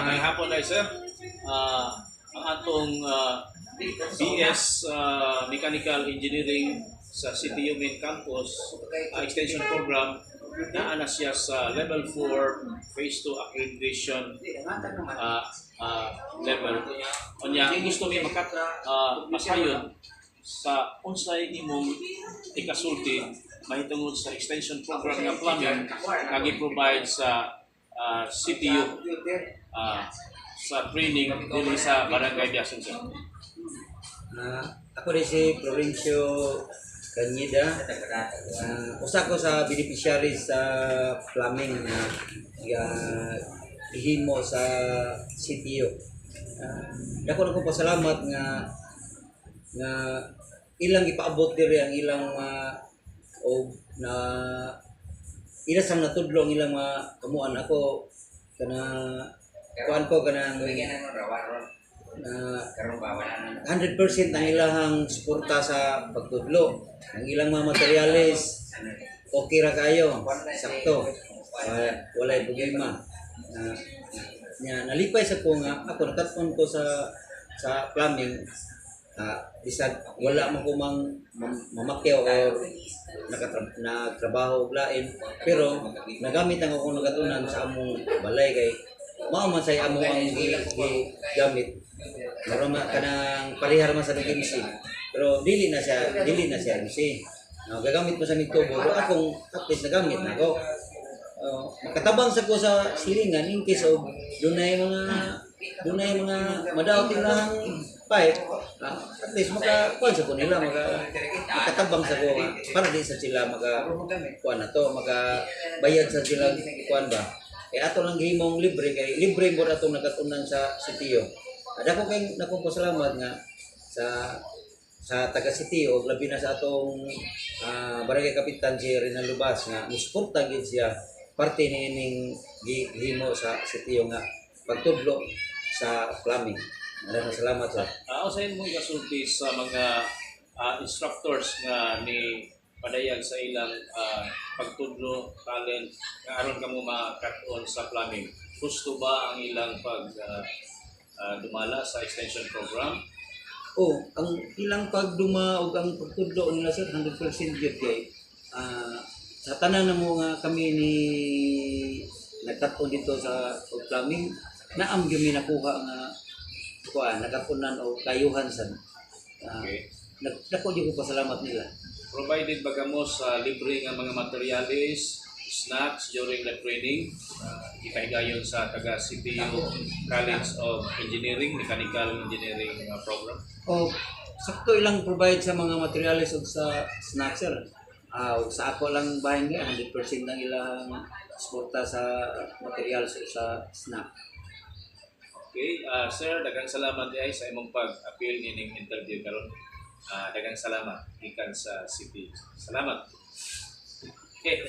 May hapon ay sir. Ang atong BS Mechanical Engineering sa CTU Main Campus extension program na siya sa level 4 phase 2 accreditation level. Unya gusto mi makat masayon sa unsay imong ikasulti mahitungod sa extension program nga plumbing nga gi-provide sa CTU sa training dili sa Barangay Biason sir. Ako rin si Provincio Cañeda. Usa ko sa beneficiaries sa plumbing na ihimo sa CTU. Dako ko pasalamat nga ilang ipaabot diri ang ilang o na ila sang natudlo ang ilang kamuan ako kana kuan ko kanang 100% ang ilahang suporta sa pagtudlo. Ang ilang mga materialis okay ra kayo, sakto. Walay problema. Nalipay sa ko nga ako nakaton ko sa plumbing. Bisag wala man ko mamakyaw o nagtrabaho og lain, pero nagamit ang akong nagatunan sa among balay kay mao man say amo ang gamit. Marama kanang parihar man sa MC, pero dili na siya MC. Gagamit mo sa nagtubo, akong at least nagamit na ako. Makatabang sa ko sa silingan in case of dunay mga madaot lang pipe, at least makakuan sa ko nila, makatabang sa ko para di sa sila kuan na to, makabayad sa sila kuan ba. Ato lang gihimong libre kay libre mo atong nagatunan sa CTU. Dako kay nakong pasalamat nga sa taga CTU labi na sa atong barangay kapitan si Rinal Lubas nga musuporta gid siya parte nining gihimo sa CTU nga pagtudlo sa plumbing. Maraming salamat sir. Sa imong gasulti sa mga instructors nga ni padayag sa ilang pagtudlo talent nga aron kamo makat-on sa plumbing. Gusto ba ang ilang dumala sa extension program? Ang ilang pagduma ug ang pagtudlo nila sir 100% gyud kay sa tanan na mo nga kami ni nagkat-on dito sa plumbing naam gyud mi nakuha nga kuan nagapunan og kayuhan sad. Dako gyud ko pasalamat nila. Provided bagamo sa libre nga mga materialis, snacks during the training, ipahigayon sa taga CTU College of Engineering, Mechanical Engineering program. Sakto ilang provide sa mga materialis ug sa snacks sir. Sa ako lang bahin nga 100% ang ilang suporta sa materials sa snack. Okay, sir, daghang salamat ay sa imong pag-appeal nining interview karon. Daghang salamat gikan sa CTU. Salamat. Okay.